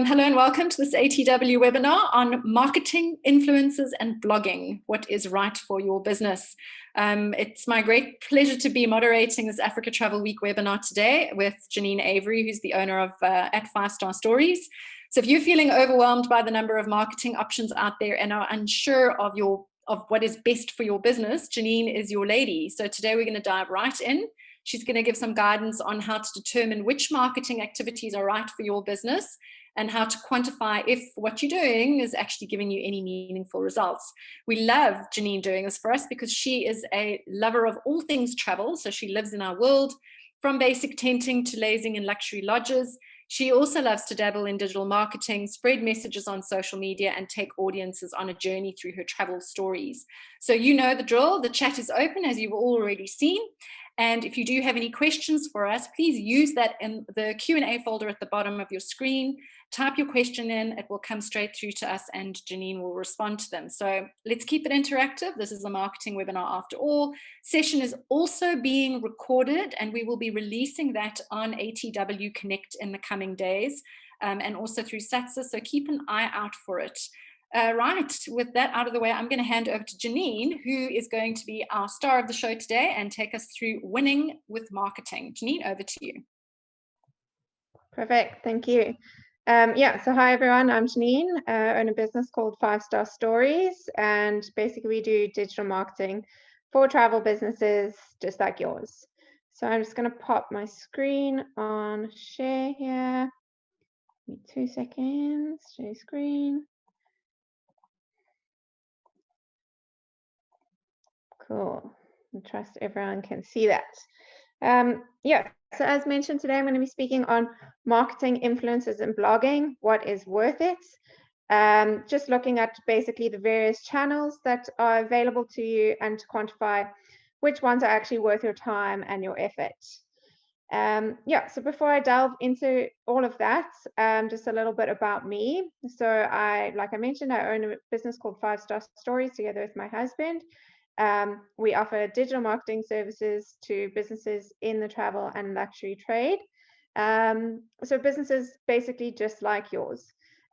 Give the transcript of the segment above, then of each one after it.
Hello and welcome to this ATW webinar on marketing, influencers, and blogging. What is right for your business? It's my great pleasure to be moderating this Africa Travel Week webinar today with Janine Avery, who's the owner of at 5-Star Stories. So if you're feeling overwhelmed by the number of marketing options out there and are unsure of what is best for your business, Janine is your lady. So today we're going to dive right in. She's going to give some guidance on how to determine which marketing activities are right for your business and how to quantify if what you're doing is actually giving you any meaningful results. We love Janine doing this for us because she is a lover of all things travel. So she lives in our world, from basic tenting to lazing in luxury lodges. She also loves to dabble in digital marketing, spread messages on social media, and take audiences on a journey through her travel stories. So you know the drill. The chat is open, as you've already seen. And if you do have any questions for us, please use that in the Q&A folder at the bottom of your screen. Type your question in, it will come straight through to us and Janine will respond to them. So let's keep it interactive. This is a marketing webinar after all. Session is also being recorded and we will be releasing that on ATW Connect in the coming days and also through SATSA, so keep an eye out for it. Right, with that out of the way, I'm going to hand over to Janine, who is going to be our star of the show today and take us through winning with marketing. Janine, over to you. Perfect, thank you. So hi everyone, I'm Janine, own a business called 5-Star Stories, and basically we do digital marketing for travel businesses just like yours. So I'm just going to pop my screen on share here. Give me 2 seconds, share screen. Cool. I trust everyone can see that. So as mentioned today, I'm going to be speaking on marketing, influencers, and blogging. What is worth it? Just looking at basically the various channels that are available to you and to quantify which ones are actually worth your time and your effort. So before I delve into all of that, just a little bit about me. So like I mentioned, I own a business called 5-Star Stories together with my husband. We offer digital marketing services to businesses in the travel and luxury trade. So businesses basically just like yours.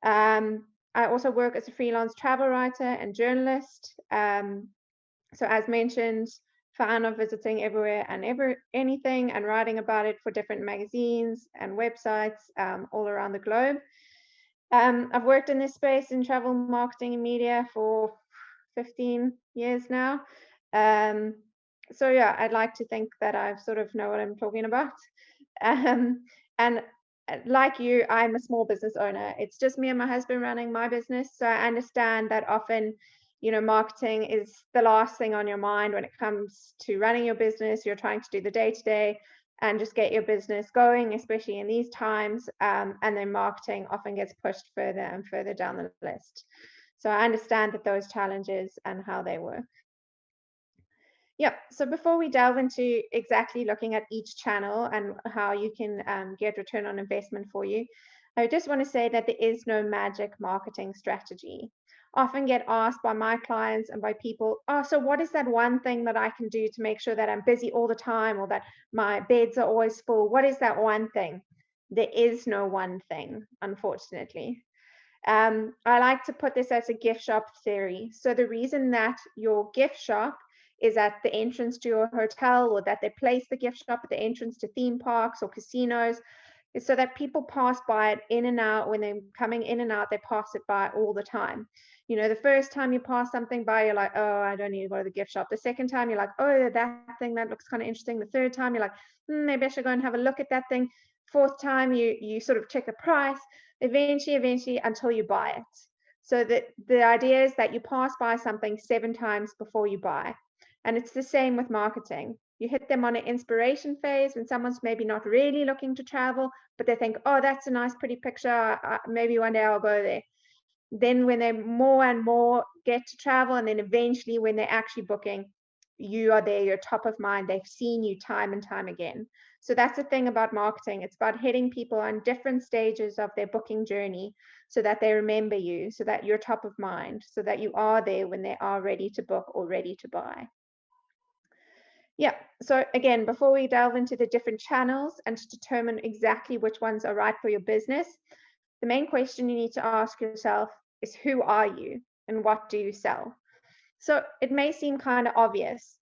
I also work as a freelance travel writer and journalist. So as mentioned, fan of visiting everywhere and anything and writing about it for different magazines and websites all around the globe. I've worked in this space in travel marketing and media for 15 years now. So yeah, I'd like to think that I sort of know what I'm talking about. And like you, I'm a small business owner. It's just me and my husband running my business. So I understand that often, marketing is the last thing on your mind when it comes to running your business. You're trying to do the day-to-day and just get your business going, especially in these times. And then marketing often gets pushed further and further down the list. So I understand that those challenges and how they work. So before we delve into exactly looking at each channel and how you can get return on investment for you, I just want to say that there is no magic marketing strategy. Often get asked by my clients and by people, so what is that one thing that I can do to make sure that I'm busy all the time or that my beds are always full? What is that one thing? There is no one thing, unfortunately. I like to put this as a gift shop theory. So the reason that your gift shop is at the entrance to your hotel, or that they place the gift shop at the entrance to theme parks or casinos, is so that people pass by it in and out. When they're coming in and out, they pass it by all the time. The first time you pass something by, you're like, oh, I don't need to go to the gift shop. The second time, you're like, oh, that thing, that looks kind of interesting. The third time, you're like, maybe I should go and have a look at that thing. Fourth time, you sort of check the price. Eventually, until you buy it. So the idea is that you pass by something 7 times before you buy. And it's the same with marketing. You hit them on an inspiration phase when someone's maybe not really looking to travel, but they think, oh, that's a nice, pretty picture. Maybe one day I'll go there. Then when they more and more get to travel, and then eventually when they're actually booking, you are there, you're top of mind. They've seen you time and time again. So that's the thing about marketing. It's about hitting people on different stages of their booking journey so that they remember you, so that you're top of mind, so that you are there when they are ready to book or ready to buy. So again, before we delve into the different channels and to determine exactly which ones are right for your business, the main question you need to ask yourself is, who are you and what do you sell? So it may seem kind of obvious,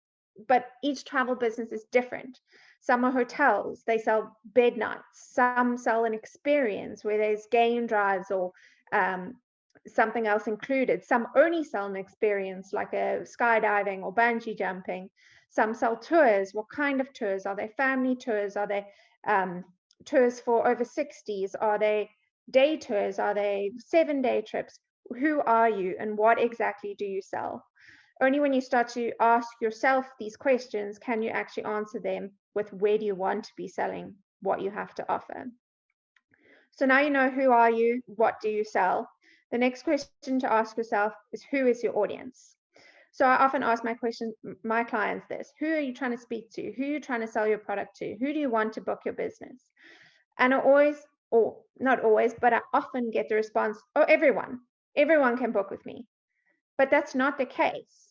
but each travel business is different. Some are hotels, they sell bed nights. Some sell an experience where there's game drives or something else included. Some only sell an experience like a skydiving or bungee jumping. Some sell tours. What kind of tours? Are they family tours? Are they tours for over 60s? Are they day tours? Are they 7-day trips? Who are you and what exactly do you sell? Only when you start to ask yourself these questions can you actually answer them with, where do you want to be selling what you have to offer. So now you know, who are you, what do you sell? The next question to ask yourself is, who is your audience? So I often ask my clients this: who are you trying to speak to? Who are you trying to sell your product to? Who do you want to book your business? And I always, or not always, but I often get the response, oh, everyone can book with me. But that's not the case.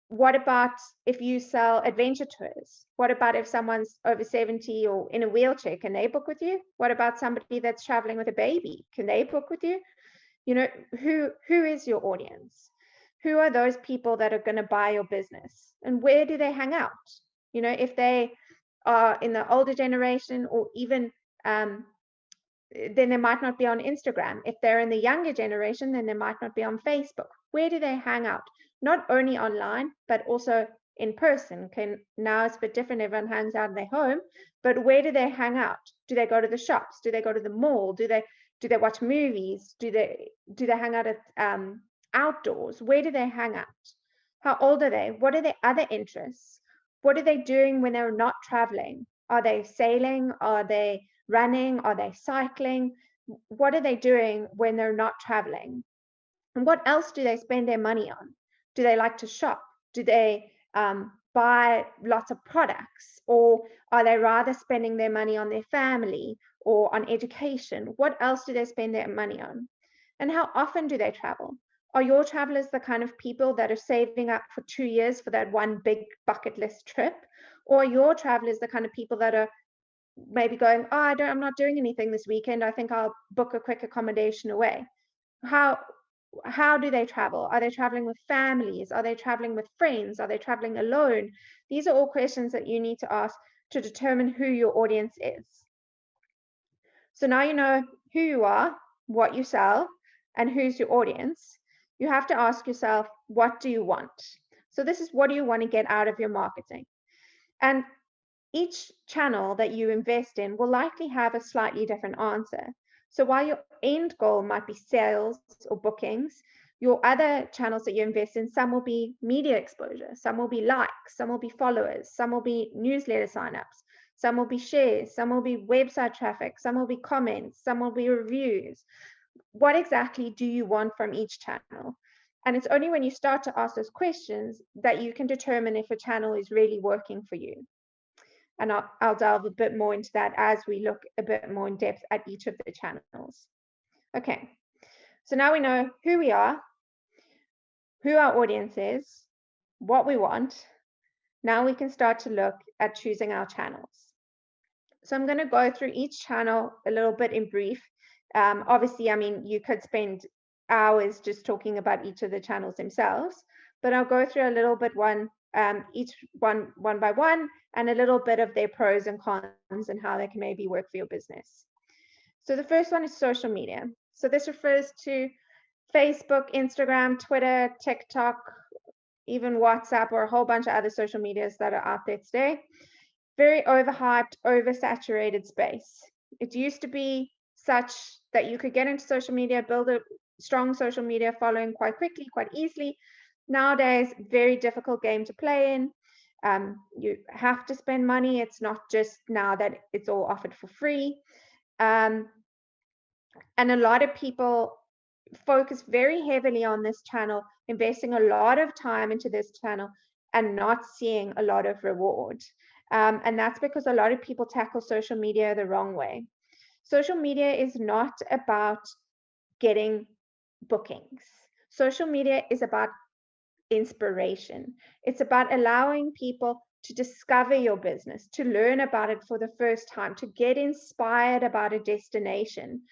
What about if you sell adventure tours? What about if someone's over 70 or in a wheelchair? Can they book with you? What about somebody that's traveling with a baby? Can they book with you? You know, who is your audience? Who are those people that are going to buy your business? And where do they hang out? You know, if they are in the older generation, or even then they might not be on Instagram. If they're in the younger generation, then they might not be on Facebook. Where do they hang out? Not only online, but also in person. Now it's a bit different. Everyone hangs out in their home, but where do they hang out? Do they go to the shops? Do they go to the mall? Do they watch movies? Do they hang out at outdoors? Where do they hang out? How old are they? What are their other interests? What are they doing when they're not traveling? Are they sailing? Are they running? Are they cycling? What are they doing when they're not traveling? And what else do they spend their money on? Do they like to shop? Do they buy lots of products? Or are they rather spending their money on their family or on education? What else do they spend their money on? And how often do they travel? Are your travelers the kind of people that are saving up for 2 years for that one big bucket list trip? Or are your travelers the kind of people that are maybe going, oh, I'm not doing anything this weekend, I think I'll book a quick accommodation away? How do they travel? Are they traveling with families? Are they traveling with friends? Are they traveling alone? These are all questions that you need to ask to determine who your audience is. So now you know who you are, what you sell, and who's your audience. You have to ask yourself, what do you want? So this is, what do you want to get out of your marketing? And each channel that you invest in will likely have a slightly different answer. So while your end goal might be sales or bookings, your other channels that you invest in, some will be media exposure, some will be likes, some will be followers, some will be newsletter signups, some will be shares, some will be website traffic, some will be comments, some will be reviews. What exactly do you want from each channel? And it's only when you start to ask those questions that you can determine if a channel is really working for you. And I'll delve a bit more into that as we look a bit more in depth at each of the channels. Okay, so now we know who we are, who our audience is, what we want. Now we can start to look at choosing our channels. So I'm going to go through each channel a little bit in brief. Obviously, I mean, you could spend hours just talking about each of the channels themselves, but I'll go through a little bit each one by one, and a little bit of their pros and cons and how they can maybe work for your business. So the first one is social media. So this refers to Facebook, Instagram, Twitter, TikTok, even WhatsApp, or a whole bunch of other social medias that are out there today. Very overhyped, oversaturated space. It used to be such that you could get into social media, build a strong social media following quite quickly, quite easily. Nowadays, very difficult game to play in. You have to spend money. It's not just now that it's all offered for free. And a lot of people focus very heavily on this channel, investing a lot of time into this channel and not seeing a lot of reward. And that's because a lot of people tackle social media the wrong way. Social media is not about getting bookings. Social media is about inspiration. It's about allowing people to discover your business, to learn about it for the first time, to get inspired about a destination.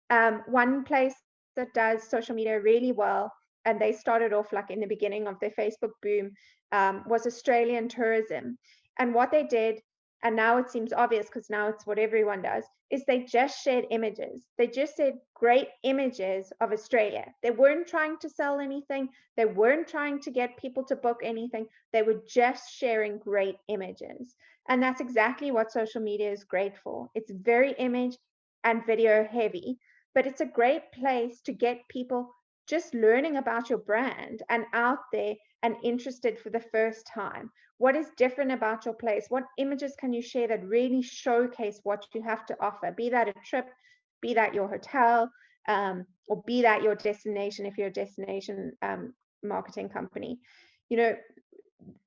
One place that does social media really well, and they started off like in the beginning of their Facebook boom, was Australian tourism. And what they did, and now it seems obvious because now it's what everyone does, is they just shared images. They just said great images of Australia. They weren't trying to sell anything. They weren't trying to get people to book anything. They were just sharing great images. And that's exactly what social media is great for. It's very image and video heavy, but it's a great place to get people just learning about your brand and out there and interested for the first time. What is different about your place? What images can you share that really showcase what you have to offer? Be that a trip, be that your hotel, or be that your destination if you're a destination marketing company. You know,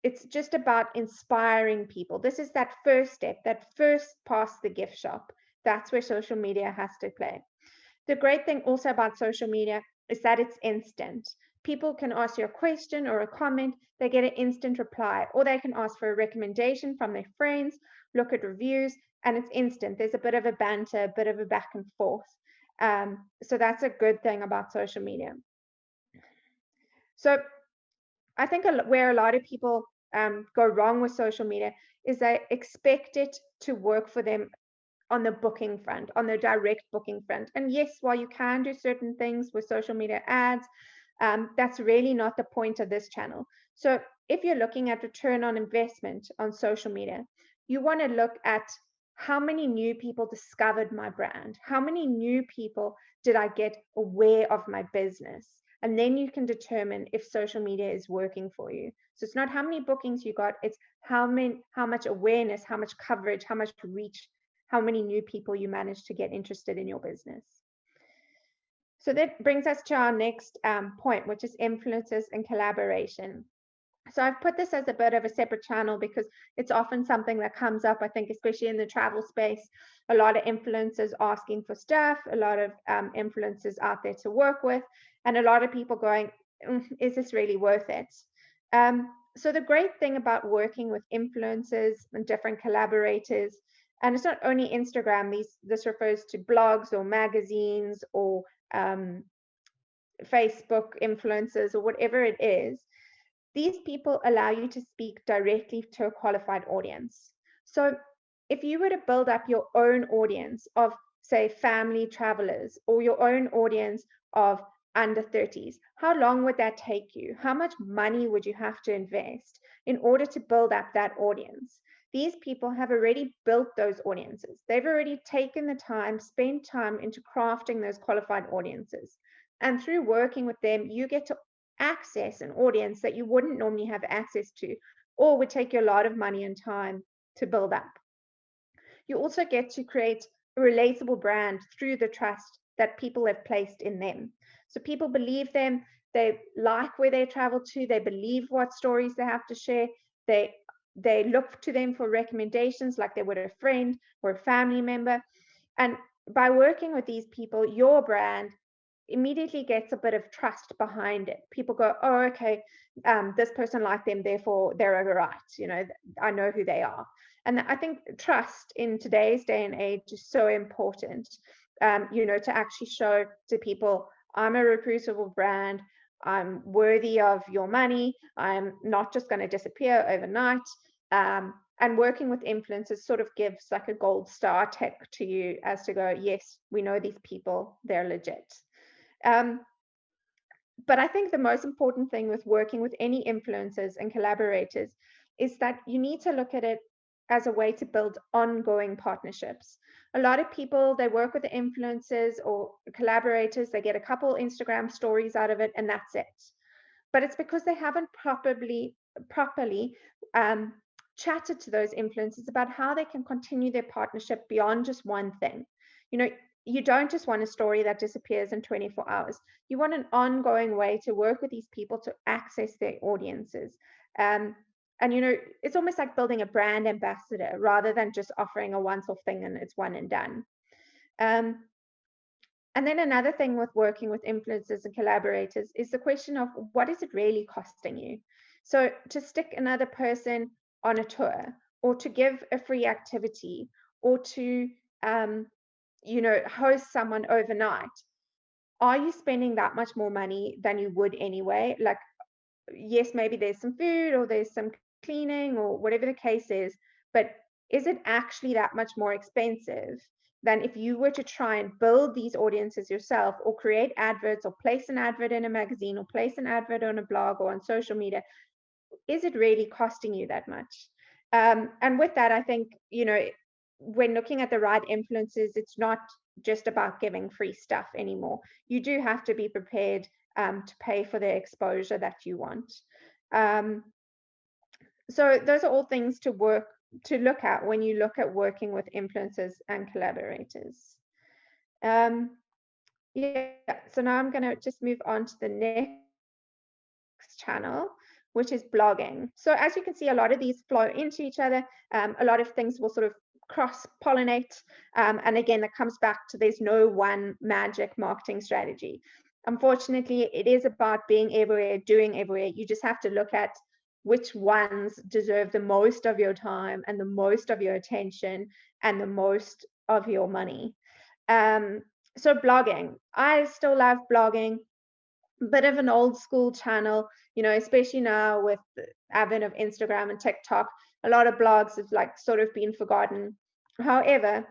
it's just about inspiring people. This is that first step, that first past the gift shop. That's where social media has to play. The great thing also about social media is that it's instant. People can ask you a question or a comment, they get an instant reply, or they can ask for a recommendation from their friends, look at reviews, and it's instant. There's a bit of a banter, a bit of a back and forth. So that's a good thing about social media. So I think where a lot of people go wrong with social media is they expect it to work for them on the booking front, on the direct booking front. And yes, while you can do certain things with social media ads, that's really not the point of this channel. So if you're looking at return on investment on social media, you want to look at how many new people discovered my brand? How many new people did I get aware of my business? And then you can determine if social media is working for you. So it's not how many bookings you got, it's how much awareness, how much coverage, how much reach, how many new people you manage to get interested in your business. So that brings us to our next point, which is influencers and collaboration. So I've put this as a bit of a separate channel because it's often something that comes up, I think, especially in the travel space. A lot of influencers asking for stuff, a lot of influencers out there to work with, and a lot of people going, is this really worth it? So the great thing about working with influencers and different collaborators, and it's not only Instagram, this refers to blogs or magazines or Facebook influencers or whatever it is. These people allow you to speak directly to a qualified audience. So if you were to build up your own audience of, say, family travelers or your own audience of under 30s, how long would that take you? How much money would you have to invest in order to build up that audience? These people have already built those audiences. They've already taken the time, spent time into crafting those qualified audiences. And through working with them, you get to access an audience that you wouldn't normally have access to, or would take you a lot of money and time to build up. You also get to create a relatable brand through the trust that people have placed in them. So people believe them, they like where they travel to, they believe what stories they have to share, they look to them for recommendations like they would a friend or a family member. And by working with these people, your brand immediately gets a bit of trust behind it. People go, oh, okay, this person liked them, therefore they're right. You know, I know who they are. And I think trust in today's day and age is so important, you know, to actually show to people, I'm a reputable brand, I'm worthy of your money, I'm not just going to disappear overnight. And working with influencers sort of gives like a gold star tick to you as to go, yes, we know these people, they're legit. But I think the most important thing with working with any influencers and collaborators is that you need to look at it as a way to build ongoing partnerships. A lot of people, they work with the influencers or collaborators, they get a couple Instagram stories out of it, and that's it. But it's because they haven't properly chatted to those influencers about how they can continue their partnership beyond just one thing. You know, you don't just want a story that disappears in 24 hours. You want an ongoing way to work with these people to access their audiences. And, you know, it's almost like building a brand ambassador rather than just offering a once-off thing and it's one and done. And then another thing with working with influencers and collaborators is the question of what is it really costing you? So to stick another person on a tour or to give a free activity or to host someone overnight, are you spending that much more money than you would anyway? Like, yes, maybe there's some food or there's some cleaning or whatever the case is, but is it actually that much more expensive than if you were to try and build these audiences yourself, or create adverts, or place an advert in a magazine, or place an advert on a blog or on social media? Is it really costing you that much? And with that, I think, when looking at the right influencers, it's not just about giving free stuff anymore. You do have to be prepared to pay for the exposure that you want. So those are all things to look at when you look at working with influencers and collaborators. Yeah, so now I'm going to just move on to the next channel, which is blogging. So as you can see, a lot of these flow into each other. A lot of things will sort of cross-pollinate. And again, that comes back to there's no one magic marketing strategy. Unfortunately, it is about being everywhere, doing everywhere. You just have to look at which ones deserve the most of your time and the most of your attention and the most of your money. So blogging, I still love blogging. Bit of an old school channel, especially now with the advent of Instagram and TikTok. A lot of blogs have like sort of been forgotten. However,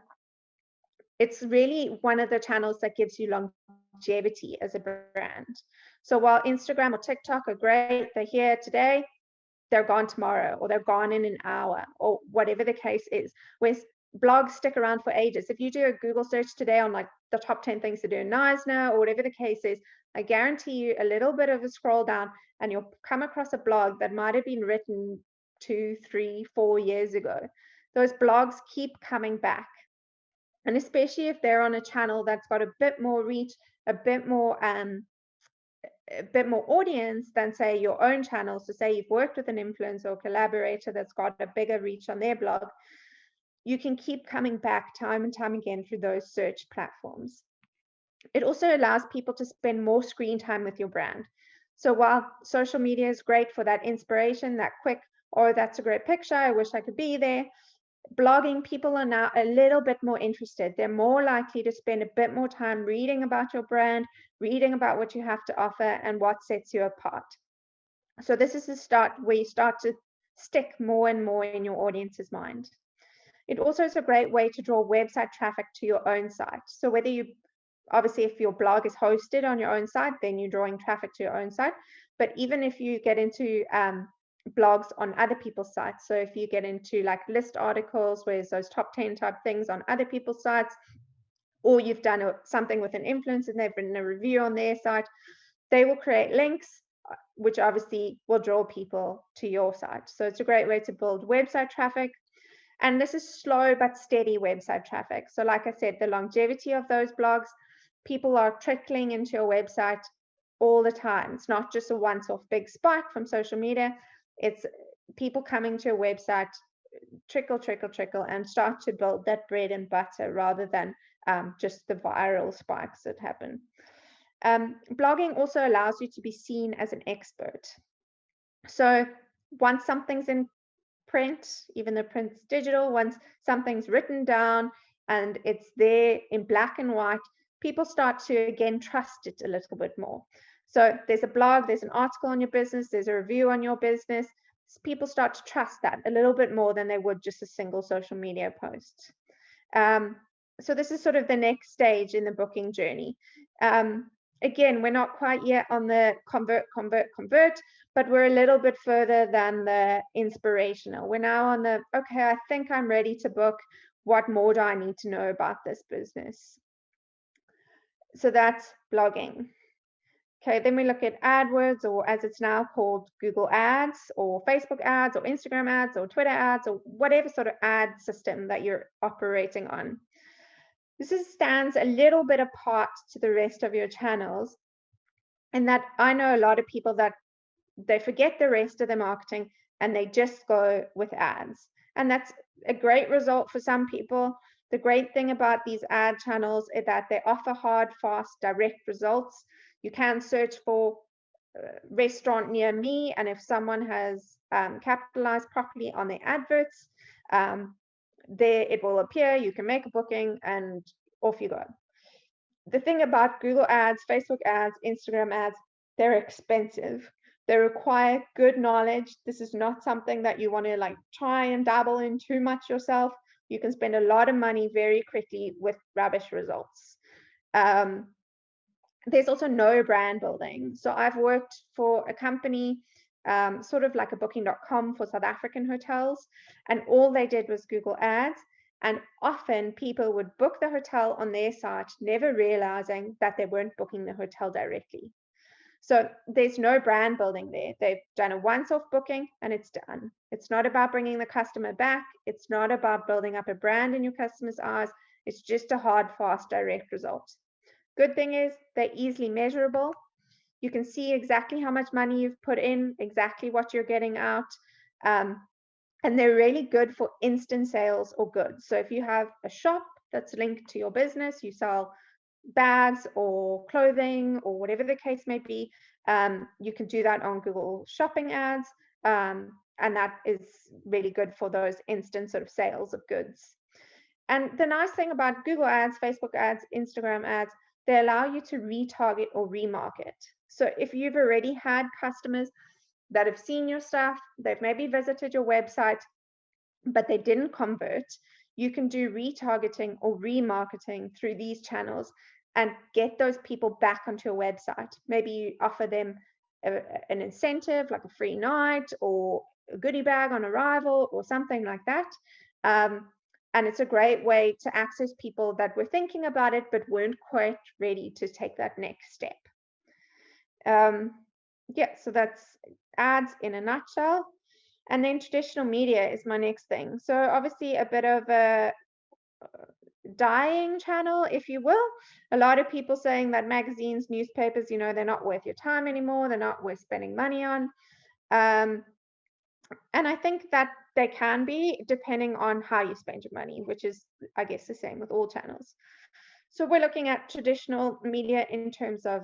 it's really one of the channels that gives you longevity as a brand. So while Instagram or TikTok are great, they're here today, they're gone tomorrow, or they're gone in an hour, or whatever the case is. Whereas blogs stick around for ages. If you do a Google search today on like the top 10 things to do in Now, or whatever the case is, I guarantee you a little bit of a scroll down and you'll come across a blog that might have been written 2, 3, 4 years ago. Those blogs keep coming back. And especially if they're on a channel that's got a bit more reach, a bit more audience than, say, your own channel. So say you've worked with an influencer or collaborator that's got a bigger reach on their blog, you can keep coming back time and time again through those search platforms. It also allows people to spend more screen time with your brand. So while social media is great for that inspiration, that quick, oh, that's a great picture, I wish I could be there, blogging, people are now a little bit more interested. They're more likely to spend a bit more time reading about your brand, reading about what you have to offer and what sets you apart. So this is the start where you start to stick more and more in your audience's mind. It also is a great way to draw website traffic to your own site. So whether you, obviously, if your blog is hosted on your own site, then you're drawing traffic to your own site. But even if you get into blogs on other people's sites, so if you get into like list articles, where it's those top 10 type things on other people's sites, or you've done something with an influencer and they've written a review on their site, they will create links, which obviously will draw people to your site. So it's a great way to build website traffic. And this is slow but steady website traffic. So like I said, the longevity of those blogs, people are trickling into your website all the time. It's not just a once-off big spike from social media. It's people coming to your website, trickle, and start to build that bread and butter rather than just the viral spikes that happen. Blogging also allows you to be seen as an expert. So once something's in print, even though print's digital, once something's written down and it's there in black and white, people start to again trust it a little bit more. So there's a blog, there's an article on your business, there's a review on your business. People start to trust that a little bit more than they would just a single social media post. So this is sort of the next stage in the booking journey. Again, we're not quite yet on the convert, but we're a little bit further than the inspirational. We're now on the, okay, I think I'm ready to book. What more do I need to know about this business? So that's blogging. Okay, then we look at AdWords, or as it's now called, Google Ads, or Facebook ads, or Instagram ads, or Twitter ads, or whatever sort of ad system that you're operating on. This stands a little bit apart to the rest of your channels, and that I know a lot of people that they forget the rest of the marketing and they just go with ads. And that's a great result for some people. The great thing about these ad channels is that they offer hard, fast, direct results. You can search for restaurant near me, and if someone has capitalized properly on their adverts, there it will appear. You can make a booking and off you go. The thing about Google ads, Facebook ads, Instagram ads, they're expensive. They require good knowledge. This is not something that you want to like try and dabble in too much yourself. You can spend a lot of money very quickly with rubbish results. There's also no brand building. So I've worked for a company, sort of like a booking.com for South African hotels, and all they did was Google ads. And often people would book the hotel on their site, never realizing that they weren't booking the hotel directly. So there's no brand building there. They've done a once-off booking and it's done. It's not about bringing the customer back. It's not about building up a brand in your customer's eyes. It's just a hard, fast, direct result. Good thing is they're easily measurable. You can see exactly how much money you've put in, exactly what you're getting out. And they're really good for instant sales or goods. So if you have a shop that's linked to your business, you sell bags or clothing or whatever the case may be, you can do that on Google Shopping ads. And that is really good for those instant sort of sales of goods. And the nice thing about Google ads, Facebook ads, Instagram ads, they allow you to retarget or remarket. So if you've already had customers that have seen your stuff, they've maybe visited your website, but they didn't convert, you can do retargeting or remarketing through these channels and get those people back onto your website. Maybe you offer them an incentive like a free night or a goodie bag on arrival or something like that. And it's a great way to access people that were thinking about it but weren't quite ready to take that next step. Yeah, so that's ads in a nutshell. And then traditional media is my next thing. So obviously a bit of a dying channel, if you will. A lot of people saying that magazines, newspapers, they're not worth your time anymore. They're not worth spending money on. And I think that they can be, depending on how you spend your money, which is, I guess, the same with all channels. So we're looking at traditional media in terms of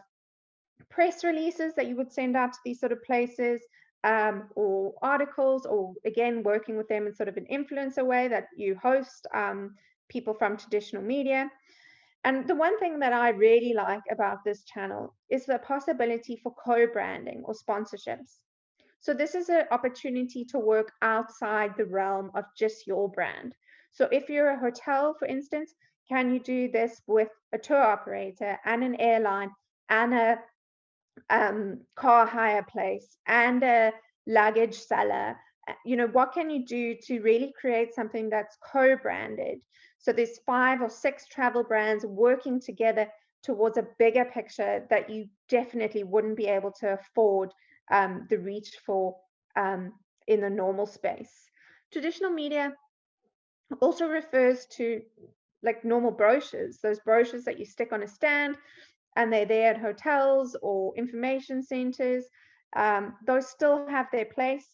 press releases that you would send out to these sort of places, or articles, or again, working with them in sort of an influencer way that you host people from traditional media. And the one thing that I really like about this channel is the possibility for co-branding or sponsorships. So this is an opportunity to work outside the realm of just your brand. So if you're a hotel, for instance, can you do this with a tour operator and an airline and a car hire place and a luggage seller? What can you do to really create something that's co-branded? So there's 5 or 6 travel brands working together towards a bigger picture that you definitely wouldn't be able to afford the reach for in the normal space. Traditional media also refers to like normal brochures, those brochures that you stick on a stand and they're there at hotels or information centers. Those still have their place.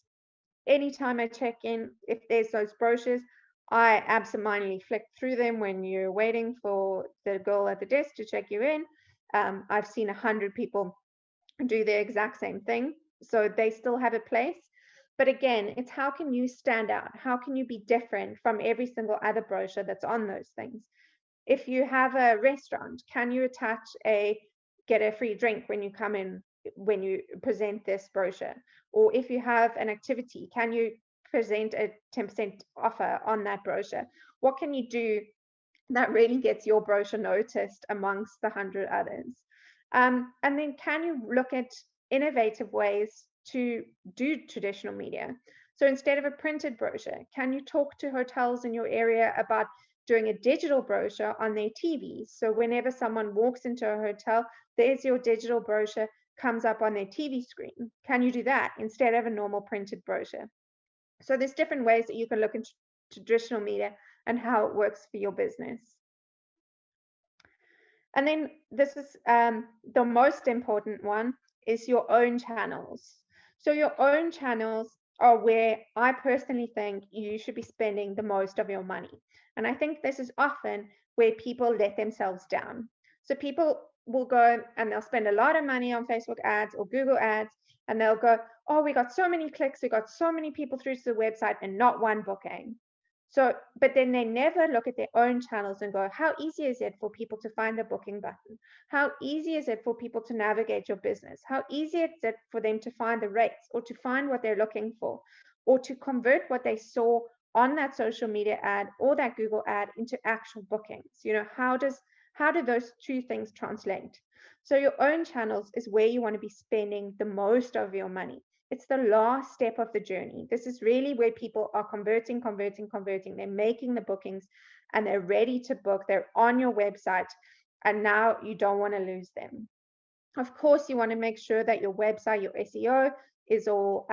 Anytime I check in, if there's those brochures, I absentmindedly flick through them when you're waiting for the girl at the desk to check you in. I've seen 100 people do the exact same thing. So they still have a place. But again, it's how can you stand out? How can you be different from every single other brochure that's on those things? If you have a restaurant, can you attach get a free drink when you come in, when you present this brochure? Or if you have an activity, can you present a 10% offer on that brochure? What can you do that really gets your brochure noticed amongst the 100 others? And then can you look at innovative ways to do traditional media? So instead of a printed brochure, can you talk to hotels in your area about doing a digital brochure on their TVs? So whenever someone walks into a hotel, there's your digital brochure comes up on their TV screen. Can you do that instead of a normal printed brochure? So there's different ways that you can look into traditional media and how it works for your business. And then this is the most important one, is your own channels. So your own channels are where I personally think you should be spending the most of your money. And I think this is often where people let themselves down. So people will go and they'll spend a lot of money on Facebook ads or Google ads, and they'll go, oh, we got so many clicks, we got so many people through to the website and not one booking. So, but then they never look at their own channels and go, how easy is it for people to find the booking button? How easy is it for people to navigate your business? How easy is it for them to find the rates or to find what they're looking for or to convert what they saw on that social media ad or that Google ad into actual bookings? You know, how do those two things translate? So your own channels is where you want to be spending the most of your money. It's the last step of the journey. This is really where people are converting. They're making the bookings and they're ready to book. They're on your website and now you don't want to lose them. Of course, you want to make sure that your website, your SEO is all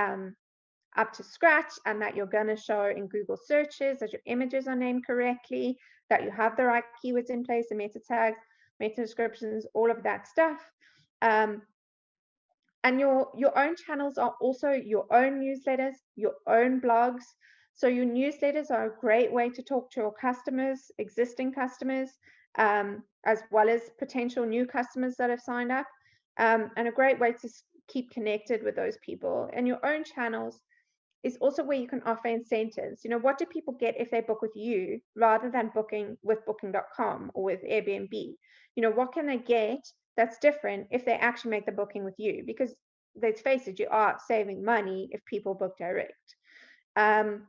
up to scratch and that you're going to show in Google searches, that your images are named correctly, that you have the right keywords in place, the meta tags, meta descriptions, all of that stuff. And your own channels are also your own newsletters, your own blogs. So your newsletters are a great way to talk to your customers, existing customers, as well as potential new customers that have signed up, and a great way to keep connected with those people. And your own channels is also where you can offer incentives. You know, what do people get if they book with you rather than booking with booking.com or with Airbnb? You know, what can they get that's different if they actually make the booking with you? Because let's face it, you are saving money if people book direct. And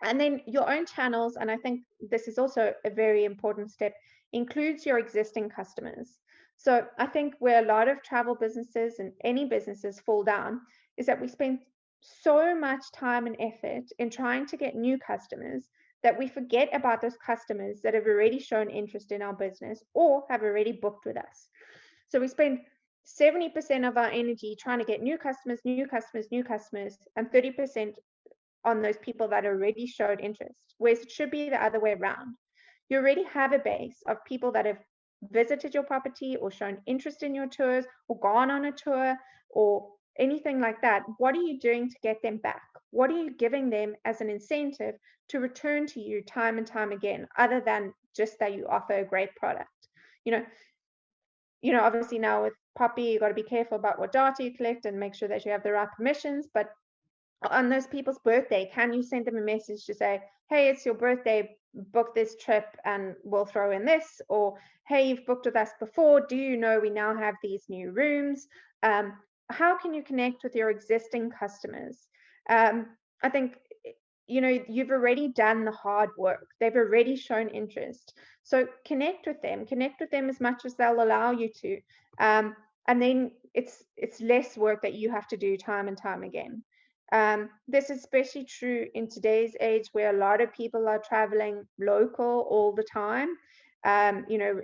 then your own channels, and I think this is also a very important step, includes your existing customers. So I think where a lot of travel businesses and any businesses fall down is that we spend so much time and effort in trying to get new customers that we forget about those customers that have already shown interest in our business or have already booked with us. So we spend 70% of our energy trying to get new customers, and 30% on those people that already showed interest, whereas it should be the other way around. You already have a base of people that have visited your property or shown interest in your tours or gone on a tour or anything like that. What are you doing to get them back? What are you giving them as an incentive to return to you time and time again, other than just that you offer a great product? Obviously now with Poppy, you got to be careful about what data you collect and make sure that you have the right permissions. But on those people's birthday, can you send them a message to say, hey, it's your birthday, book this trip and we'll throw in this? Or, hey, you've booked with us before, do you know we now have these new rooms? How can you connect with your existing customers? I think, you've already done the hard work. They've already shown interest. So connect with them as much as they'll allow you to. And then it's less work that you have to do time and time again. This is especially true in today's age where a lot of people are traveling local all the time. South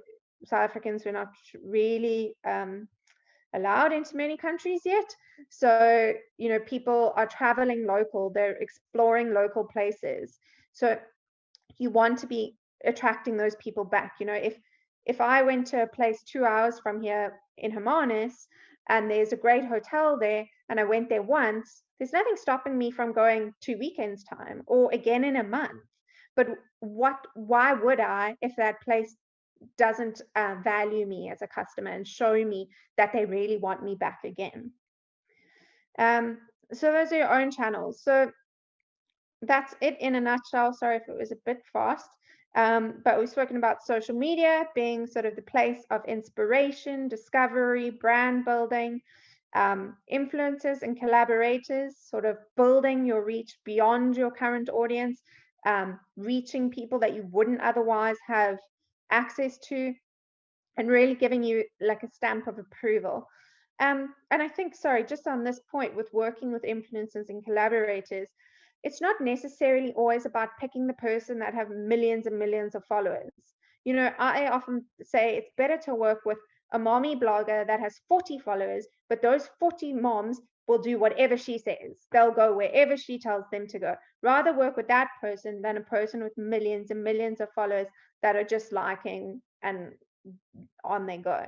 Africans were not really allowed into many countries yet. So, people are traveling local, they're exploring local places. So you want to be attracting those people back. If I went to a place 2 hours from here in Hermanus and there's a great hotel there and I went there once, there's nothing stopping me from going 2 weekends time or again in a month. But why would I if that place doesn't value me as a customer and show me that they really want me back again? So those are your own channels. So that's it in a nutshell. Sorry if it was a bit fast. But we've spoken about social media being sort of the place of inspiration, discovery, brand building, influencers and collaborators, sort of building your reach beyond your current audience, reaching people that you wouldn't otherwise have access to, and really giving you like a stamp of approval. And I think, sorry, just on this point with working with influencers and collaborators, it's not necessarily always about picking the person that have millions and millions of followers. I often say it's better to work with a mommy blogger that has 40 followers, but those 40 moms will do whatever she says. They'll go wherever she tells them to go. Rather work with that person than a person with millions and millions of followers that are just liking and on they go.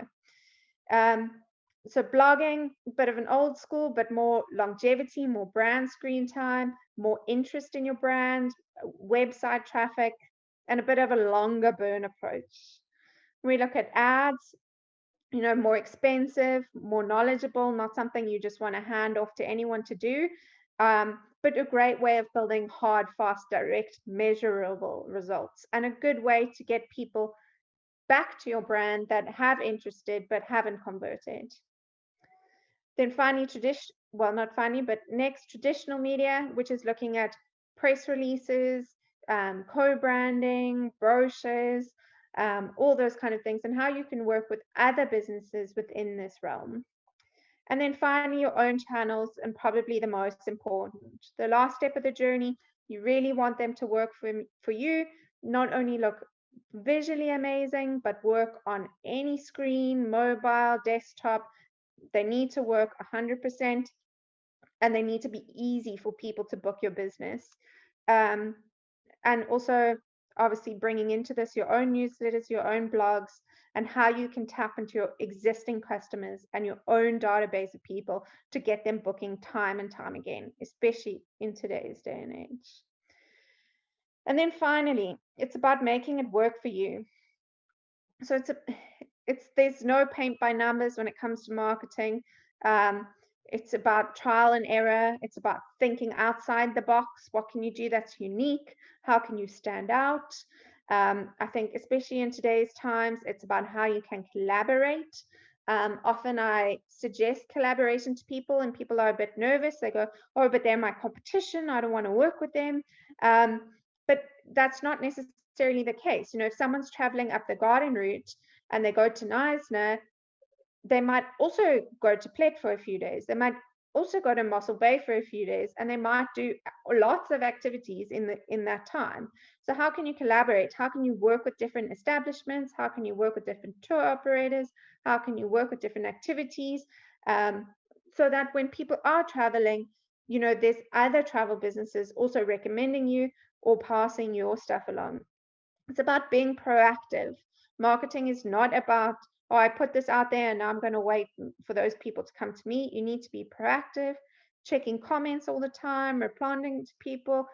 So blogging, a bit of an old school, but more longevity, more brand screen time, more interest in your brand, website traffic, and a bit of a longer burn approach. When we look at ads, more expensive, more knowledgeable, not something you just want to hand off to anyone to do. but a great way of building hard, fast, direct, measurable results, and a good way to get people back to your brand that have interested but haven't converted. Then finally, not finally, but next, traditional media, which is looking at press releases, co-branding, brochures, all those kind of things, and how you can work with other businesses within this realm. And then finally, your own channels, and probably the most important. The last step of the journey, you really want them to work for you, not only look visually amazing, but work on any screen, mobile, desktop. They need to work 100%, and they need to be easy for people to book your business. And also, obviously, bringing into this your own newsletters, your own blogs, and how you can tap into your existing customers and your own database of people to get them booking time and time again, especially in today's day and age. And then finally, it's about making it work for you. So there's no paint by numbers when it comes to marketing. It's about trial and error. It's about thinking outside the box. What can you do that's unique? How can you stand out? I think especially in today's times, it's about how you can collaborate. Often I suggest collaboration to people, and people are a bit nervous. They go, oh, but they're my competition. I don't want to work with them. But that's not necessarily the case. If someone's traveling up the garden route and they go to Knysna, they might also go to Plet for a few days. They might also go to Mossel Bay for a few days, and they might do lots of activities in that time. So how can you collaborate? How can you work with different establishments? How can you work with different tour operators? How can you work with different activities? So that when people are traveling, there's other travel businesses also recommending you or passing your stuff along. It's about being proactive. Marketing is not about, oh, I put this out there and now I'm going to wait for those people to come to me. You need to be proactive, checking comments all the time, responding to people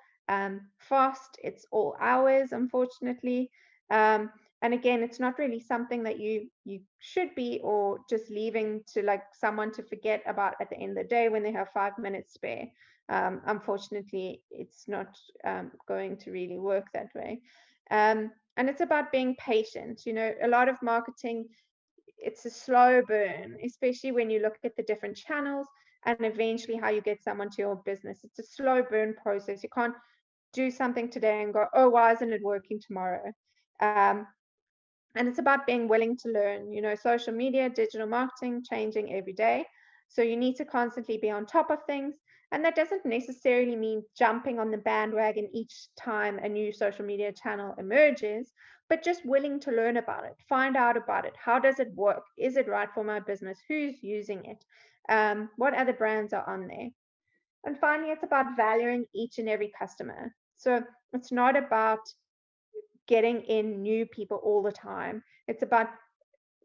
fast. It's all hours, unfortunately. And again, it's not really something that you should be, or just leaving to like someone to forget about at the end of the day when they have 5 minutes spare. Unfortunately, it's not going to really work that way. And it's about being patient. A lot of marketing, it's a slow burn, especially when you look at the different channels and eventually how you get someone to your business. It's a slow burn process. You can't do something today and go, oh, why isn't it working tomorrow? And it's about being willing to learn. Social media, digital marketing, changing every day. So you need to constantly be on top of things. And that doesn't necessarily mean jumping on the bandwagon each time a new social media channel emerges, but just willing to learn about it, find out about it. How does it work? Is it right for my business? Who's using it? What other brands are on there? And finally, it's about valuing each and every customer. So it's not about getting in new people all the time. It's about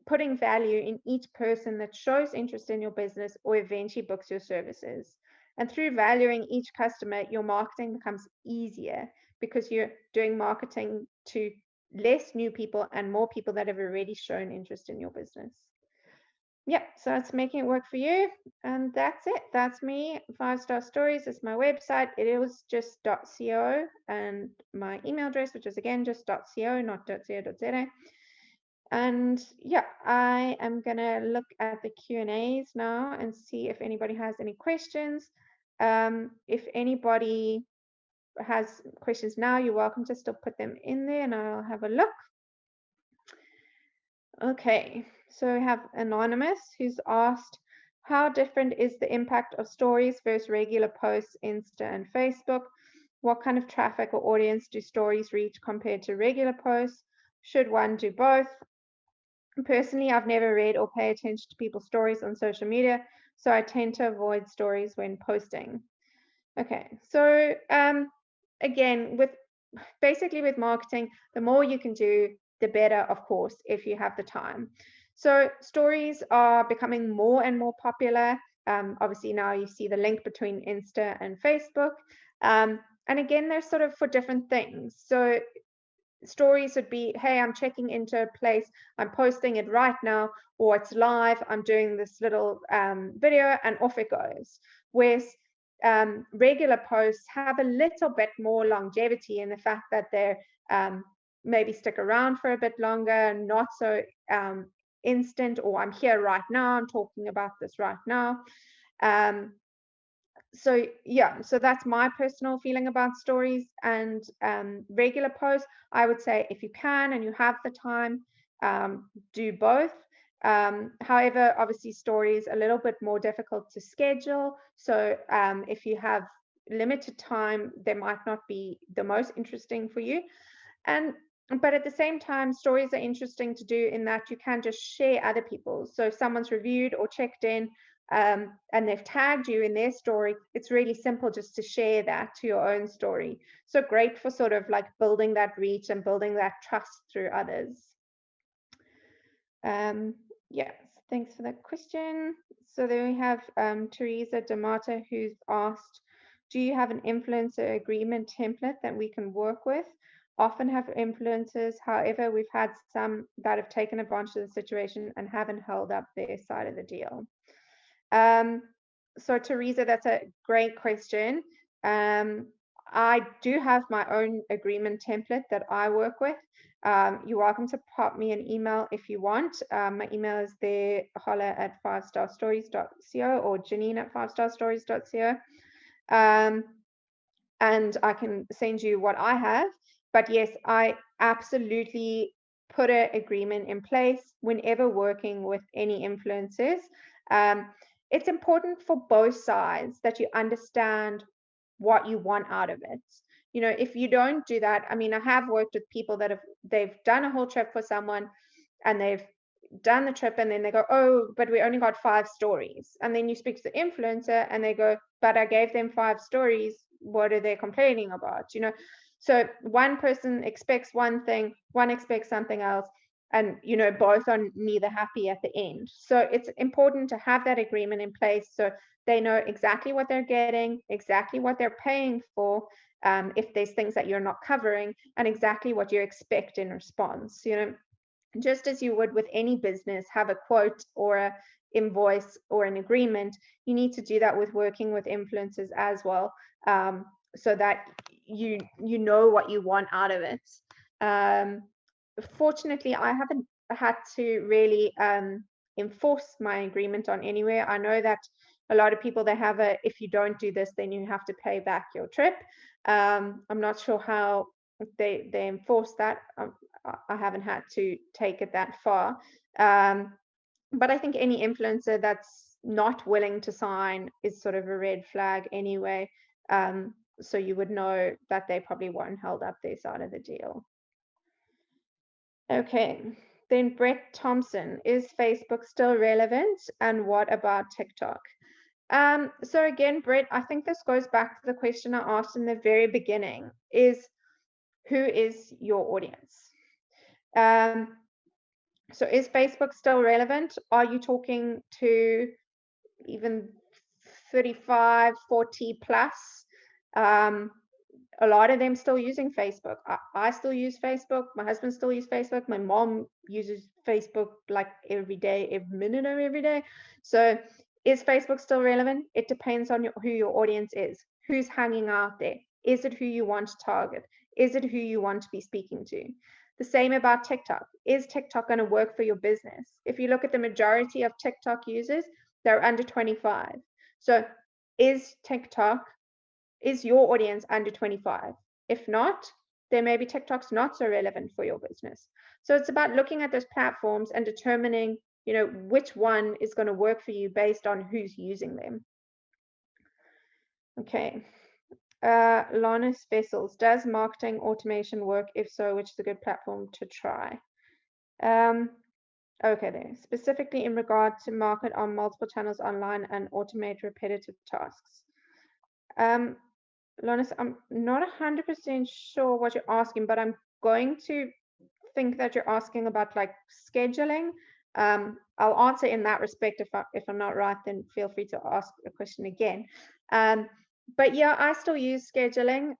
putting value in each person that shows interest in your business or eventually books your services. And through valuing each customer, your marketing becomes easier because you're doing marketing to less new people and more people that have already shown interest in your business. Yeah, so it's making it work for you. And that's it. That's me. 5-Star Stories is my website. It is just .co, and my email address, which is again just .co, not .co.za. And yeah, I am gonna look at the Q&As now and see if anybody has any questions. If anybody has questions now, you're welcome to still put them in there and I'll have a look. Okay, so we have Anonymous who's asked, how different is the impact of stories versus regular posts, Insta and Facebook? What kind of traffic or audience do stories reach compared to regular posts? Should one do both? Personally, I've never read or pay attention to people's stories on social media, so I tend to avoid stories when posting. Okay, so again, basically with marketing, the more you can do, the better, of course, if you have the time. So stories are becoming more and more popular. Obviously now you see the link between Insta and Facebook. And again, they're sort of for different things. So stories would be, hey, I'm checking into a place, I'm posting it right now, or it's live, I'm doing this little video, and off it goes. Whereas regular posts have a little bit more longevity in the fact that they're maybe stick around for a bit longer, not so instant, or I'm here right now, I'm talking about this right now. So yeah, so that's my personal feeling about stories and regular posts. I would say if you can and you have the time, do both. However, obviously stories a little bit more difficult to schedule. So if you have limited time, they might not be the most interesting for you. But at the same time, stories are interesting to do in that you can just share other people's. So if someone's reviewed or checked in and they've tagged you in their story, it's really simple just to share that to your own story. So great for sort of like building that reach and building that trust through others. Yeah, thanks for that question. So then we have Teresa D'Amato, who's asked, do you have an influencer agreement template that we can work with? Often have influencers, however, we've had some that have taken advantage of the situation and haven't held up their side of the deal. So Teresa, that's a great question. I do have my own agreement template that I work with. You're welcome to pop me an email if you want. My email is there, holla at 5starstories.co or Janine at 5starstories.co. And I can send you what I have. But yes, I absolutely put an agreement in place whenever working with any influencers. It's important for both sides that you understand what you want out of it. You know, if you don't do that, I mean, I have worked with people that they've done a whole trip for someone and they've done the trip and then they go, oh, but we only got 5 stories. And then you speak to the influencer and they go, but I gave them 5 stories. What are they complaining about? You know, so one person expects one thing, one expects something else, and you know, both are neither happy at the end. So it's important to have that agreement in place so they know exactly what they're getting, exactly what they're paying for, if there's things that you're not covering, and exactly what you expect in response. You know, just as you would with any business, have a quote or a invoice or an agreement, you need to do that with working with influencers as well, so that you know what you want out of it. Fortunately, I haven't had to really enforce my agreement on anywhere. I know that a lot of people, they have a, if you don't do this, then you have to pay back your trip. I'm not sure how they enforce that. I haven't had to take it that far. But I think any influencer that's not willing to sign is sort of a red flag anyway. So you would know that they probably won't hold up their side of the deal. Okay, then Brett Thompson, is Facebook still relevant? And what about TikTok? So again, Brett, I think this goes back to the question I asked in the very beginning, is who is your audience? So is Facebook still relevant? Are you talking to even 35, 40 plus? A lot of them still using Facebook. I still use Facebook. My husband still uses Facebook. My mom uses Facebook like every day, every minute of every day. So is Facebook still relevant? It depends on who your audience is. Who's hanging out there? Is it who you want to target? Is it who you want to be speaking to? The same about TikTok. Is TikTok going to work for your business? If you look at the majority of TikTok users, they're under 25. So is TikTok, is your audience under 25? If not, then maybe TikTok's not so relevant for your business. So it's about looking at those platforms and determining, you know, which one is going to work for you based on who's using them. Okay. Lanus Vessels, does marketing automation work? If so, which is a good platform to try? Okay, there. Specifically in regard to market on multiple channels online and automate repetitive tasks. Lanus, I'm not 100% sure what you're asking, but I'm going to think that you're asking about like scheduling. I'll answer in that respect. If I'm not right, then feel free to ask a question again. But yeah, I still use scheduling.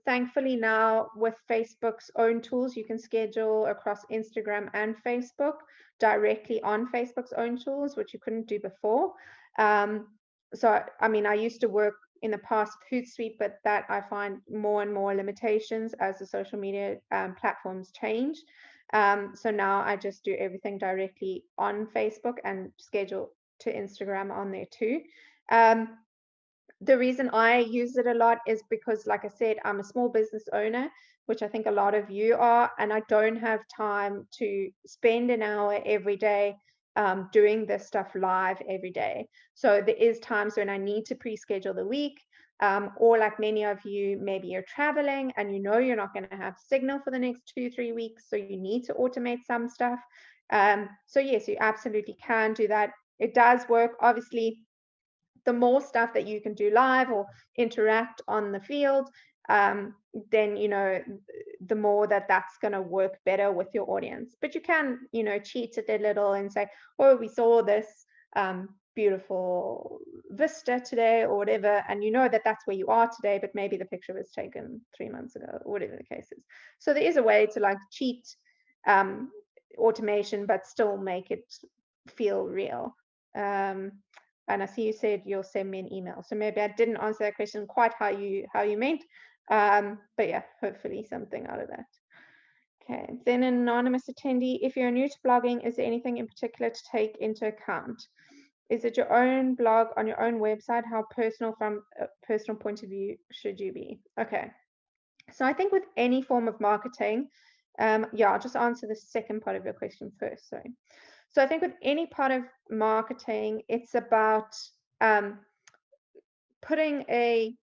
Thankfully now with Facebook's own tools, you can schedule across Instagram and Facebook directly on Facebook's own tools, which you couldn't do before. So, I mean, I used to work in the past with Hootsuite, but that I find more and more limitations as the social media platforms change. So now I just do everything directly on Facebook and schedule to Instagram on there too. The reason I use it a lot is because, like I said, I'm a small business owner, which I think a lot of you are, and I don't have time to spend an hour every day doing this stuff live every day. So there is times when I need to pre-schedule the week, or like many of you, maybe you're traveling and you know you're not going to have signal for the next 2-3 weeks, so you need to automate some stuff. So yes, you absolutely can do that. It does work. Obviously, the more stuff that you can do live or interact on the field, then, you know, the more that's going to work better with your audience. But you can, you know, cheat it a little and say, oh, we saw this beautiful vista today or whatever, and you know that that's where you are today, but maybe the picture was taken 3 months ago or whatever the case is. So there is a way to like cheat automation but still make it feel real. And I see you said you'll send me an email, so maybe I didn't answer that question quite how you meant, but yeah, hopefully something out of that. Okay, then an anonymous attendee, if you're new to blogging, is there anything in particular to take into account? Is it your own blog on your own website? How personal from a personal point of view should you be? Okay, so I think with any form of marketing, yeah, I'll just answer the second part of your question first, sorry. So I think with any part of marketing, it's about putting a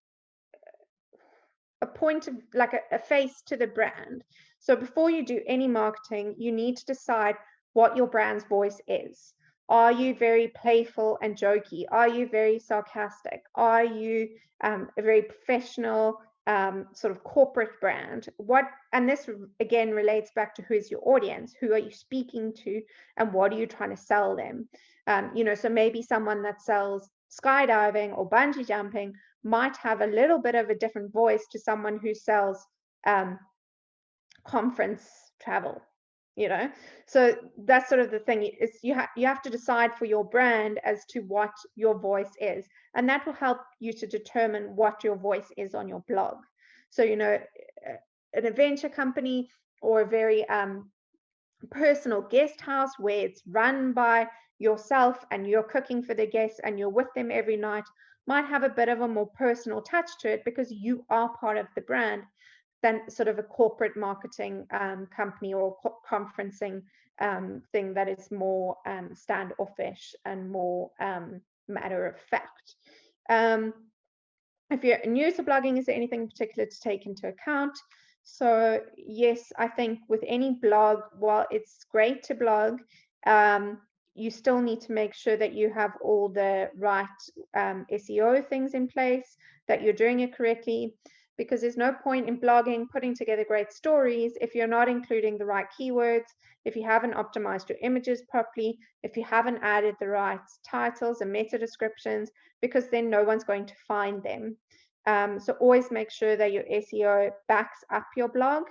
point of like a face to the brand. So before you do any marketing, you need to decide what your brand's voice is. Are you very playful and jokey? Are you very sarcastic? Are you a very professional sort of corporate brand? And this again relates back to who's your audience, who are you speaking to, and what are you trying to sell them? You know, so maybe someone that sells skydiving or bungee jumping might have a little bit of a different voice to someone who sells conference travel, you know. So that's sort of the thing, is you have to decide for your brand as to what your voice is, and that will help you to determine what your voice is on your blog. So, you know, an adventure company or a very personal guest house where it's run by yourself and you're cooking for the guests and you're with them every night might have a bit of a more personal touch to it because you are part of the brand than sort of a corporate marketing company or conferencing thing that is more standoffish and more matter of fact. If you're new to blogging, is there anything in particular to take into account? So yes, I think with any blog, while it's great to blog, you still need to make sure that you have all the right SEO things in place, that you're doing it correctly, because there's no point in blogging, putting together great stories if you're not including the right keywords, if you haven't optimized your images properly, if you haven't added the right titles and meta descriptions, because then no one's going to find them. So always make sure that your SEO backs up your blog.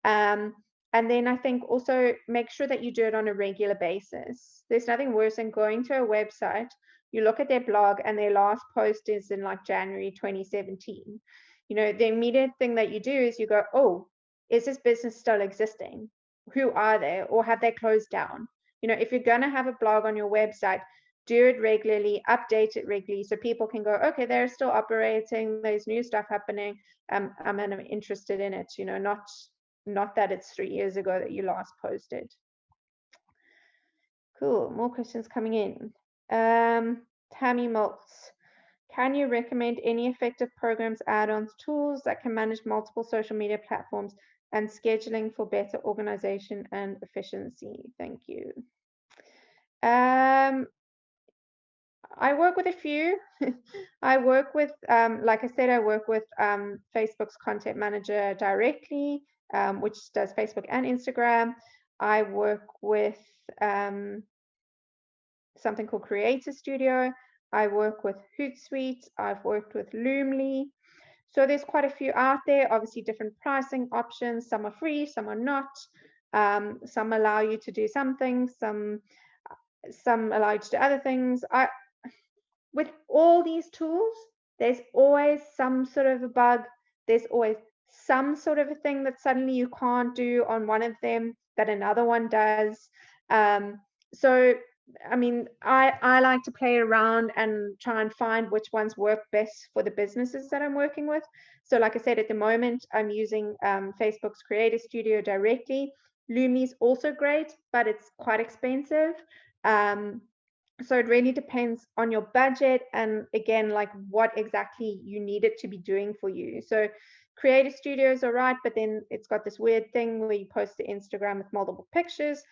And then I think also make sure that you do it on a regular basis. There's nothing worse than going to a website, you look at their blog and their last post is in like January 2017. You know, the immediate thing that you do is you go, oh, is this business still existing? Who are they? Or have they closed down? You know, if you're going to have a blog on your website, do it regularly, update it regularly so people can go, okay, they're still operating, there's new stuff happening, I'm interested in it, you know, not that it's 3 years ago that you last posted. Cool, more questions coming in. Tammy Maltz, can you recommend any effective programs, add-ons, tools that can manage multiple social media platforms and scheduling for better organization and efficiency? Thank you. I work with a few. I work with, like I said, I work with Facebook's content manager directly, which does Facebook and Instagram. I work with something called Creator Studio. I work with Hootsuite. I've worked with Loomly. So there's quite a few out there, obviously different pricing options. Some are free, some are not. Some allow you to do some things, some allow you to do other things. With all these tools, there's always some sort of a bug. There's always some sort of a thing that suddenly you can't do on one of them that another one does. So, I mean, I like to play around and try and find which ones work best for the businesses that I'm working with. So, like I said, at the moment, I'm using Facebook's Creator Studio directly. Lumi's also great, but it's quite expensive. So it really depends on your budget and, again, like what exactly you need it to be doing for you. So Creator Studio is all right, but then it's got this weird thing where you post to Instagram with multiple pictures.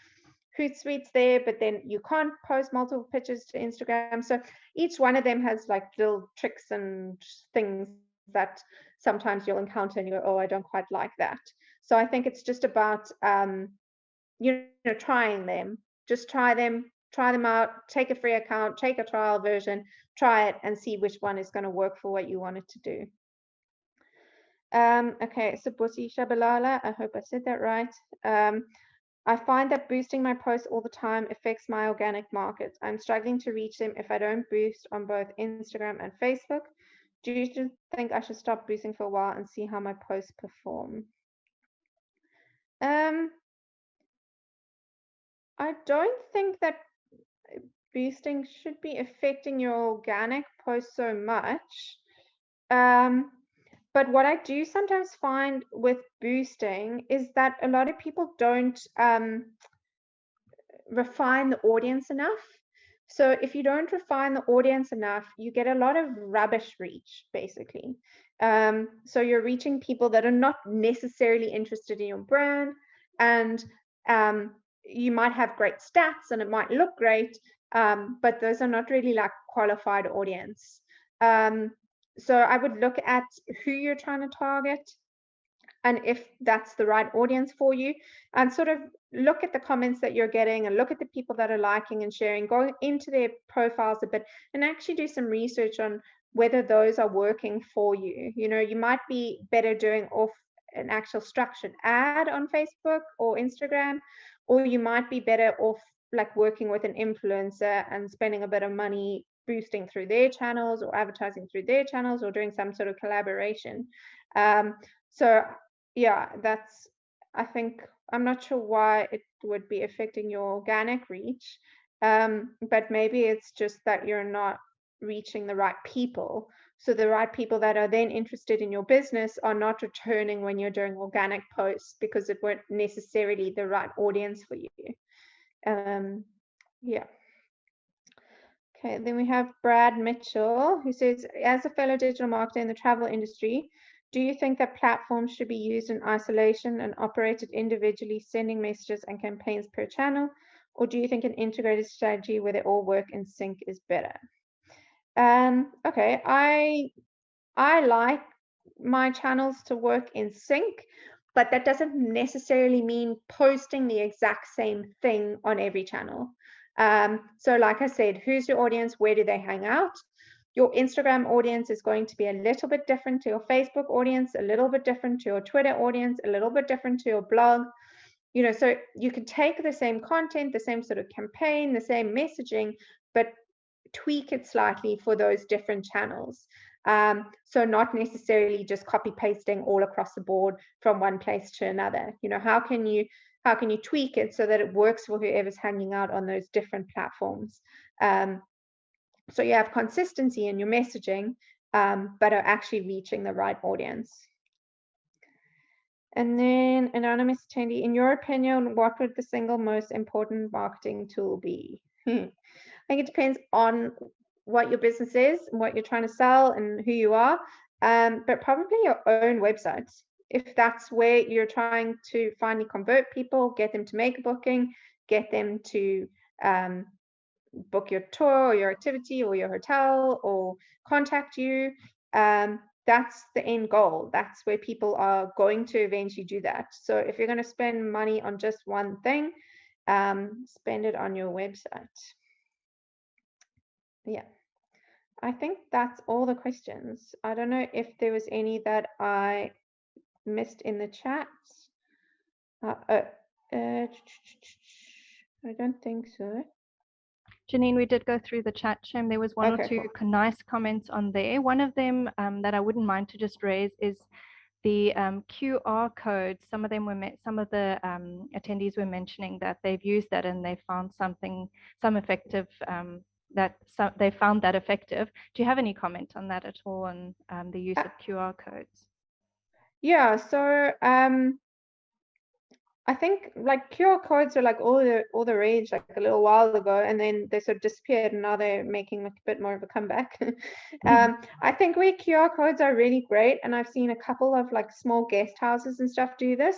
Hootsuite's there, but then you can't post multiple pictures to Instagram. So each one of them has like little tricks and things that sometimes you'll encounter and you go, oh, I don't quite like that. So I think it's just about trying them. Just try them out, take a free account, take a trial version, try it and see which one is going to work for what you want it to do. Okay, so Busi Shabalala, I hope I said that right. I find that boosting my posts all the time affects my organic market. I'm struggling to reach them if I don't boost on both Instagram and Facebook. Do you think I should stop boosting for a while and see how my posts perform? I don't think that boosting should be affecting your organic posts so much. But what I do sometimes find with boosting is that a lot of people don't refine the audience enough. So if you don't refine the audience enough, you get a lot of rubbish reach, basically. So you're reaching people that are not necessarily interested in your brand, and you might have great stats and it might look great, but those are not really like qualified audience. So I would look at who you're trying to target and if that's the right audience for you, and sort of look at the comments that you're getting and look at the people that are liking and sharing, go into their profiles a bit and actually do some research on whether those are working for you. You might be better doing off an actual structured ad on Facebook or Instagram, or you might be better off like working with an influencer and spending a bit of money boosting through their channels or advertising through their channels or doing some sort of collaboration. So yeah, I think, I'm not sure why it would be affecting your organic reach, but maybe it's just that you're not reaching the right people. So the right people that are then interested in your business are not returning when you're doing organic posts because it weren't necessarily the right audience for you. Yeah. Okay, then we have Brad Mitchell, who says, as a fellow digital marketer in the travel industry, do you think that platforms should be used in isolation and operated individually, sending messages and campaigns per channel? Or do you think an integrated strategy where they all work in sync is better? Okay, I like my channels to work in sync, but that doesn't necessarily mean posting the exact same thing on every channel. So like I said, who's your audience? Where do they hang out? Your Instagram audience is going to be a little bit different to your Facebook audience, a little bit different to your Twitter audience, a little bit different to your blog. So you can take the same content, the same sort of campaign, the same messaging, but tweak it slightly for those different channels. So not necessarily just copy pasting all across the board from one place to another. How can you tweak it so that it works for whoever's hanging out on those different platforms? So you have consistency in your messaging, but are actually reaching the right audience. And then anonymous attendee, in your opinion, what would the single most important marketing tool be? I think it depends on what your business is and what you're trying to sell and who you are, but probably your own website. If that's where you're trying to finally convert people, get them to make a booking, get them to book your tour or your activity or your hotel or contact you, that's the end goal. That's where people are going to eventually do that. So if you're going to spend money on just one thing, spend it on your website. Yeah, I think that's all the questions. I don't know if there was any that I missed in the chat. I don't think so. Janine, we did go through the chat, Shame. There was one or two nice comments on there. One of them that I wouldn't mind to just raise is the QR codes. Some of them were some of the attendees were mentioning that they've used that and they found some effective they found that effective. Do you have any comment on that at all, on the use of QR codes? Yeah, so I think like QR codes are like all the rage like a little while ago, and then they sort of disappeared, and now they're making like a bit more of a comeback. I think where QR codes are really great, and I've seen a couple of like small guest houses and stuff do this,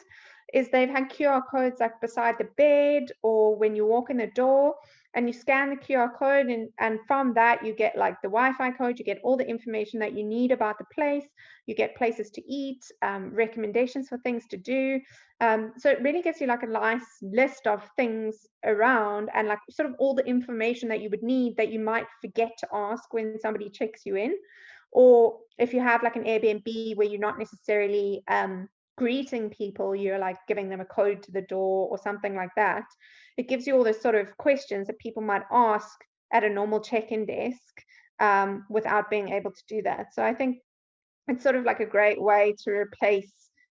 is they've had QR codes like beside the bed or when you walk in the door, and you scan the QR code, and from that you get like the Wi-Fi code, you get all the information that you need about the place, you get places to eat, recommendations for things to do. So it really gives you like a nice list of things around, and like sort of all the information that you would need that you might forget to ask when somebody checks you in. Or if you have like an Airbnb where you're not necessarily greeting people, you're like giving them a code to the door or something like that. It gives you all those sort of questions that people might ask at a normal check-in desk without being able to do that. So I think it's sort of like a great way to replace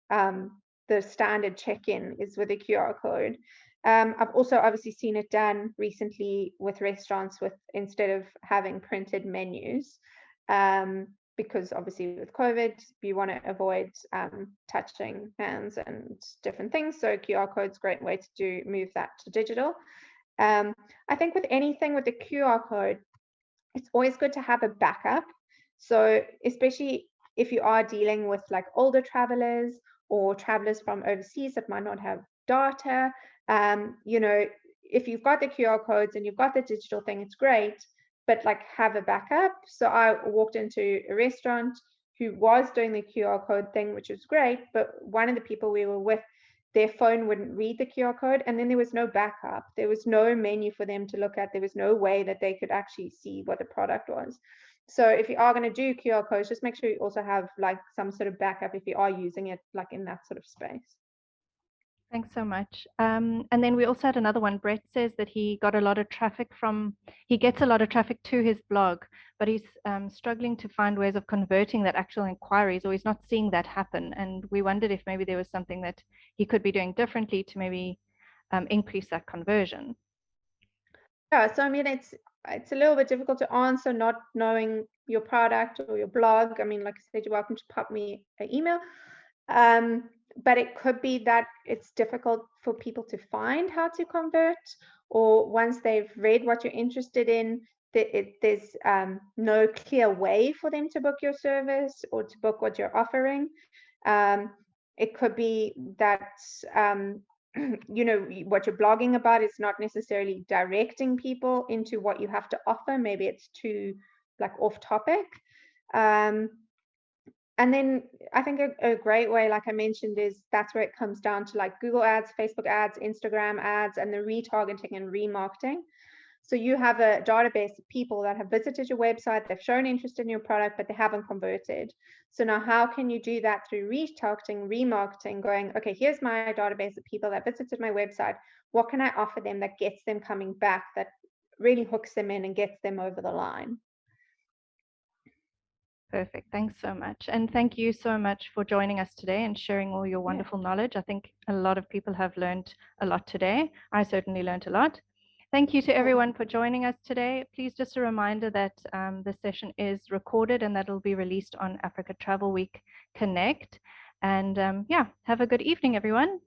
the standard check-in is with a QR code. I've also obviously seen it done recently with restaurants with instead of having printed menus, because obviously with COVID, you want to avoid touching hands and different things. So QR code's a great way to move that to digital. I think with anything with the QR code, it's always good to have a backup. So especially if you are dealing with like older travelers or travelers from overseas that might not have data, you know, if you've got the QR codes and you've got the digital thing, it's great, but like have a backup. So I walked into a restaurant who was doing the QR code thing, which was great, but one of the people we were with, their phone wouldn't read the QR code, and then there was no backup. There was no menu for them to look at. There was no way that they could actually see what the product was. So if you are going to do QR codes, just make sure you also have like some sort of backup if you are using it like in that sort of space. Thanks so much. And then we also had another one. Brett says that he got a lot of traffic he gets a lot of traffic to his blog, but he's struggling to find ways of converting that actual inquiries, or he's not seeing that happen. And we wondered if maybe there was something that he could be doing differently to maybe increase that conversion. Yeah, so I mean, it's a little bit difficult to answer not knowing your product or your blog. I mean, like I said, you're welcome to pop me an email. But it could be that it's difficult for people to find how to convert, or once they've read what you're interested in, there's no clear way for them to book your service or to book what you're offering. It could be that you know, what you're blogging about is not necessarily directing people into what you have to offer. Maybe it's too like off topic. And then I think a great way, like I mentioned, is that's where it comes down to like Google ads, Facebook ads, Instagram ads, and the retargeting and remarketing. So you have a database of people that have visited your website, they've shown interest in your product, but they haven't converted. So now how can you do that through retargeting, remarketing, going, okay, here's my database of people that visited my website. What can I offer them that gets them coming back, that really hooks them in and gets them over the line? Perfect. Thanks so much. And thank you so much for joining us today and sharing all your wonderful knowledge. I think a lot of people have learned a lot today. I certainly learned a lot. Thank you to everyone for joining us today. Please, just a reminder that this session is recorded and that will be released on Africa Travel Week Connect. And yeah, have a good evening, everyone.